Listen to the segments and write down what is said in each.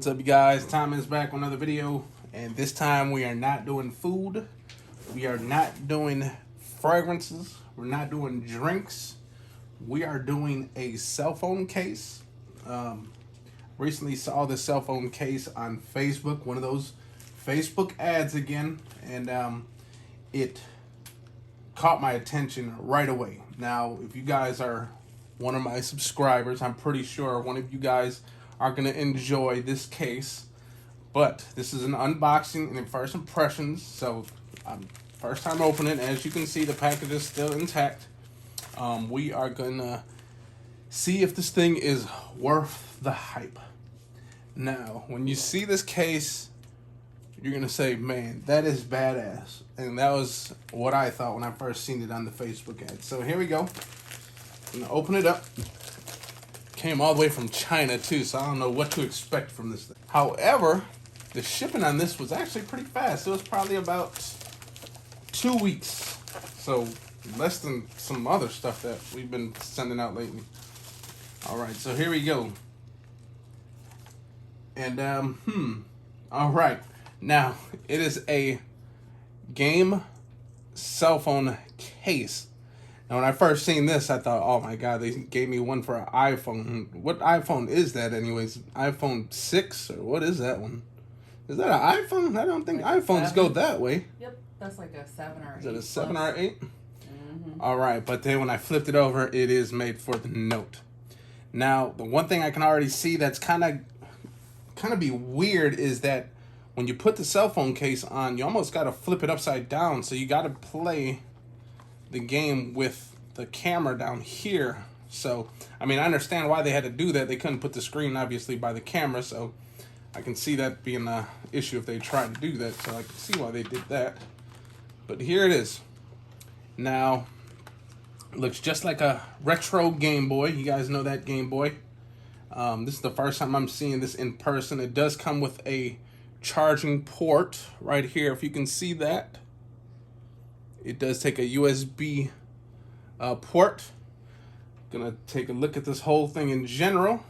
What's up, you guys? Tom is back with another video, and this time we are not doing food. We are not doing fragrances. We're not doing drinks. We are doing a cell phone case. Recently saw this cell phone case on Facebook, one of those Facebook ads again, and it caught my attention right away. Now, if you guys are one of my subscribers, I'm pretty sure one of you guys are going to enjoy this case. But this is an unboxing and first impressions, so first time opening. As you can see, the package is still intact. We are going to see if this thing is worth the hype. Now, when you see this case, you're going to say, man, that is badass. And that was what I thought when I first seen it on the Facebook ad. So here we go. I'm going to open it up. Came all the way from China too, so I don't know what to expect from this thing. However, the shipping on this was actually pretty fast. It was probably about 2 weeks. So less than some other stuff that we've been sending out lately. Alright, so here we go. And alright. Now, it is a game cell phone case. Now, when I first seen this, I thought, oh my God, they gave me one for an iPhone. What iPhone is that anyways? iPhone 6 or what is that one? Is that an iPhone? I don't think like iPhones go that way. Yep, that's like a 7 or 8. Is it a 7 or 8? Mm-hmm. All right, but then when I flipped it over, it is made for the Note. Now, the one thing I can already see that's kind of be weird is that when you put the cell phone case on, you almost got to flip it upside down. So you got to play the game with the camera down here. So, I mean, I understand why they had to do that. They couldn't put the screen, obviously, by the camera. So I can see that being an issue if they tried to do that. So I can see why they did that. But here it is. Now, it looks just like a retro Game Boy. You guys know that Game Boy. This is the first time I'm seeing this in person. It does come with a charging port right here, if you can see that. It does take a USB port. Gonna take a look at this whole thing in general.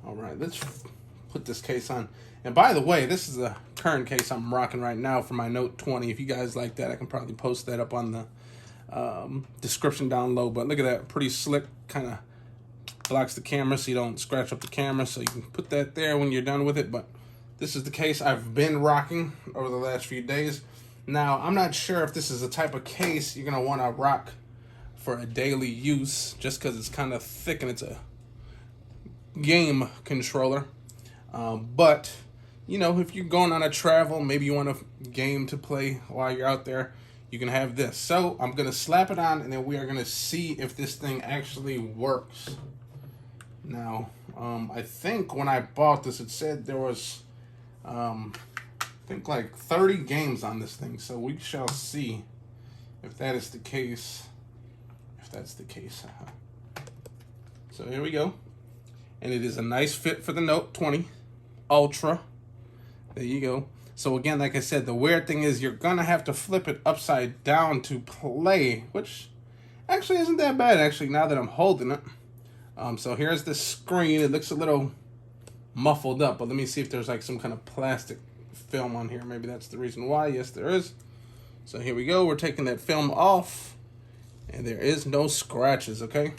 All right, let's put this case on. And by the way, this is the current case I'm rocking right now for my Note 20. If you guys like that, I can probably post that up on the description down low. But look at that, pretty slick, kind of blocks the camera so you don't scratch up the camera. So you can put that there when you're done with it. But this is the case I've been rocking over the last few days. Now, I'm not sure if this is the type of case you're going to want to rock for a daily use, just because it's kind of thick and it's a game controller. But, you know, if you're going on a travel, maybe you want a game to play while you're out there, you can have this. So, I'm going to slap it on, and then we are going to see if this thing actually works. Now, I think when I bought this, it said there was I think like 30 games on this thing, so we shall see if that is the case. If that's the case. So here we go. And it is a nice fit for the Note 20 Ultra. There you go. So again, like I said, the weird thing is you're going to have to flip it upside down to play, which actually isn't that bad, actually, now that I'm holding it. So here's the screen. It looks a little muffled up, but let me see if there's like some kind of plastic film on here. Maybe that's the reason why. Yes, there is. So here we go. We're taking that film off, and there is no scratches. Okay.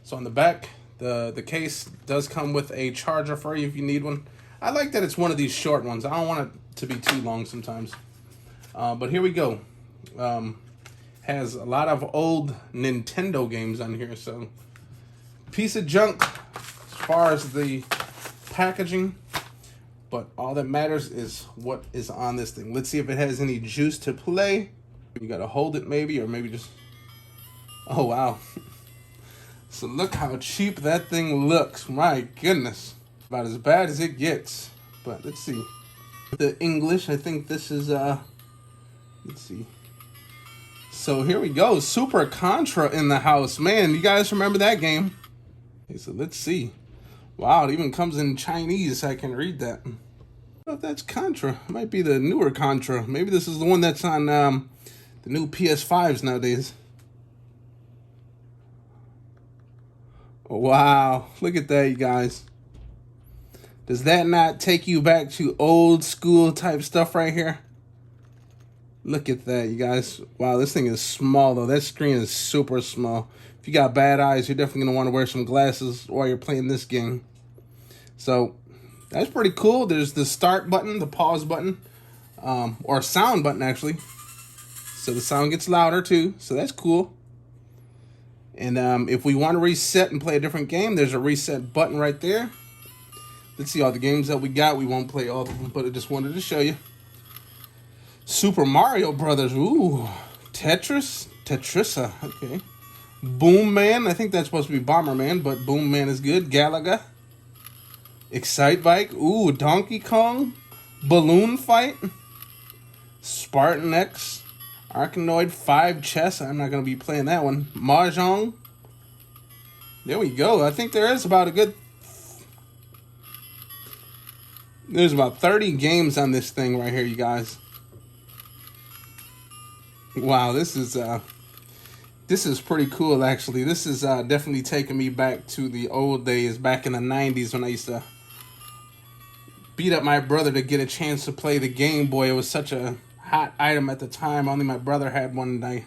So on the back, the case does come with a charger for you if you need one. I like that it's one of these short ones. I don't want it to be too long sometimes. But here we go. Has a lot of old Nintendo games on here. So piece of junk as far as the packaging. But all that matters is what is on this thing. Let's see if it has any juice to play. You gotta hold it maybe, or maybe just... Oh, wow. So look how cheap that thing looks. My goodness. About as bad as it gets. But let's see. The English, I think this is, let's see. So here we go. Super Contra in the house. Man, you guys remember that game? Okay, so let's see. Wow, it even comes in Chinese. I can read that. I don't know if that's Contra. It might be the newer Contra. Maybe this is the one that's on the new PS5s nowadays. Wow, look at that, you guys. Does that not take you back to old school type stuff right here? Look at that, you guys. Wow, this thing is small, though. That screen is super small. If you got bad eyes, you're definitely going to want to wear some glasses while you're playing this game. So, that's pretty cool. There's the start button, the pause button, or sound button, actually. So the sound gets louder, too. So that's cool. And if we want to reset and play a different game, there's a reset button right there. Let's see all the games that we got. We won't play all of them, but I just wanted to show you. Super Mario Brothers. Ooh. Tetrisa. Okay. Boom Man. I think that's supposed to be Bomberman, but Boom Man is good. Galaga. Excite Bike. Ooh. Donkey Kong. Balloon Fight. Spartan X. Arkanoid 5 Chess. I'm not going to be playing that one. Mahjong. There we go. I think there is about a good... There's about 30 games on this thing right here, you guys. Wow, this is pretty cool, actually. This is definitely taking me back to the old days, back in the 90s when I used to beat up my brother to get a chance to play the Game Boy. It was such a hot item at the time. Only my brother had one, and I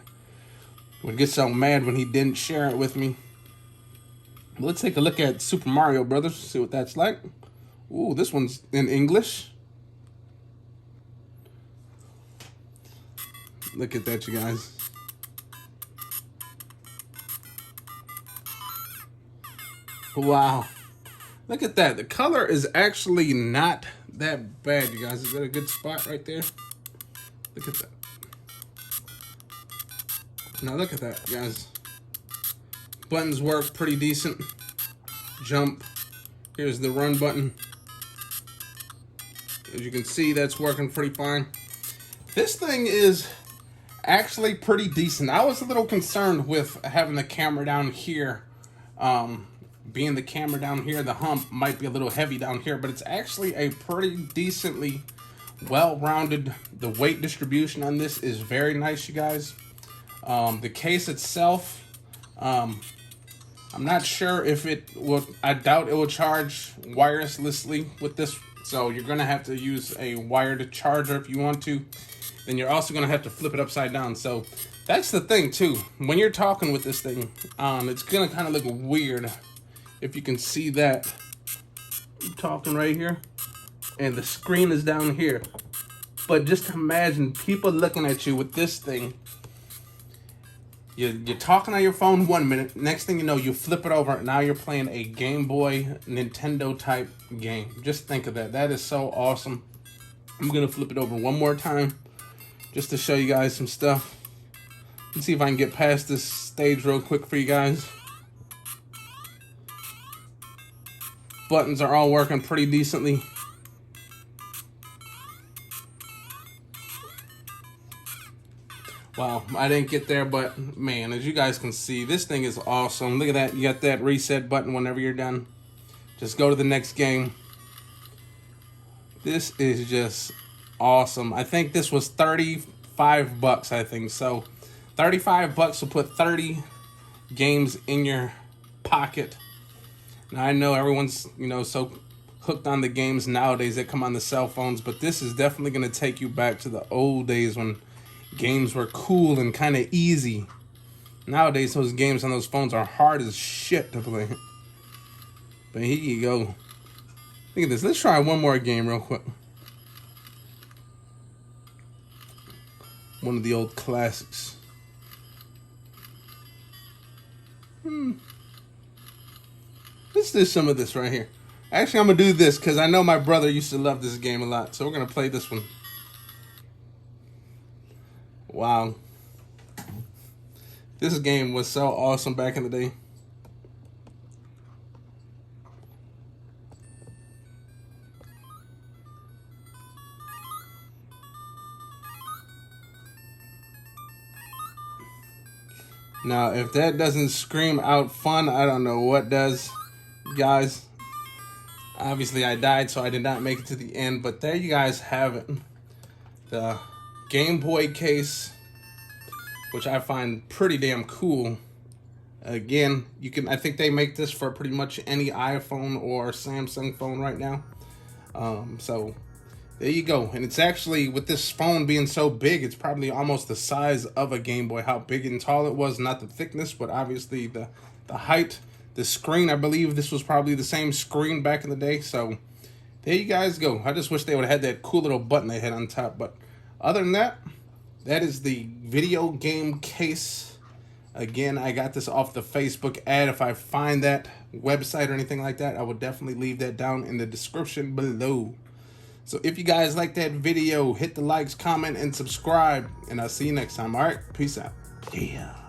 would get so mad when he didn't share it with me. Let's take a look at Super Mario Brothers, see what that's like. Ooh, this one's in English. Look at that, you guys. Wow. Look at that. The color is actually not that bad, you guys. Is that a good spot right there? Look at that. Now look at that, guys. Buttons work pretty decent. Jump. Here's the run button. As you can see, that's working pretty fine. This thing is actually pretty decent. I was a little concerned with having the camera down here. Being the camera down here, the hump might be a little heavy down here, but it's actually a pretty decently well-rounded. The weight distribution on this is very nice, you guys. The case itself, I'm not sure if it will, I doubt it will charge wirelessly with this. So you're going to have to use a wired charger if you want to. Then you're also going to have to flip it upside down. So that's the thing too. When you're talking with this thing, it's going to kind of look weird if you can see that. I'm talking right here and the screen is down here. But just imagine people looking at you with this thing. You're talking on your phone 1 minute. Next thing you know, you flip it over. And now you're playing a Game Boy, Nintendo type game. Just think of that. That is so awesome. I'm going to flip it over one more time just to show you guys some stuff. Let's see if I can get past this stage real quick for you guys. Buttons are all working pretty decently. Wow, I didn't get there, but man, as you guys can see, this thing is awesome. Look at that. You got that reset button whenever you're done. Just go to the next game. This is just awesome. I think this was 35 bucks, I think. So 35 bucks will put 30 games in your pocket. Now I know everyone's, so hooked on the games nowadays that come on the cell phones, but this is definitely going to take you back to the old days when games were cool and kind of easy. Nowadays, those games on those phones are hard as shit to play. But here you go. Look at this. Let's try one more game real quick. One of the old classics. Let's do some of this right here. Actually, I'm going to do this because I know my brother used to love this game a lot. So we're going to play this one. Wow. This game was so awesome back in the day. Now, if that doesn't scream out fun, I don't know what does. Guys, obviously I died, so I did not make it to the end. But there you guys have it. The Game Boy case, which I find pretty damn cool. Again, I think they make this for pretty much any iPhone or Samsung phone right now. So there you go. And it's actually, with this phone being so big, it's probably almost the size of a Game Boy. How big and tall it was, not the thickness, but obviously the height. The screen, I believe this was probably the same screen back in the day. So there you guys go. I just wish they would have had that cool little button they had on top. But other than that, that is the video game case. Again, I got this off the Facebook ad. If I find that website or anything like that, I will definitely leave that down in the description below. So if you guys like that video, hit the likes, comment, and subscribe. And I'll see you next time. All right, peace out. Yeah.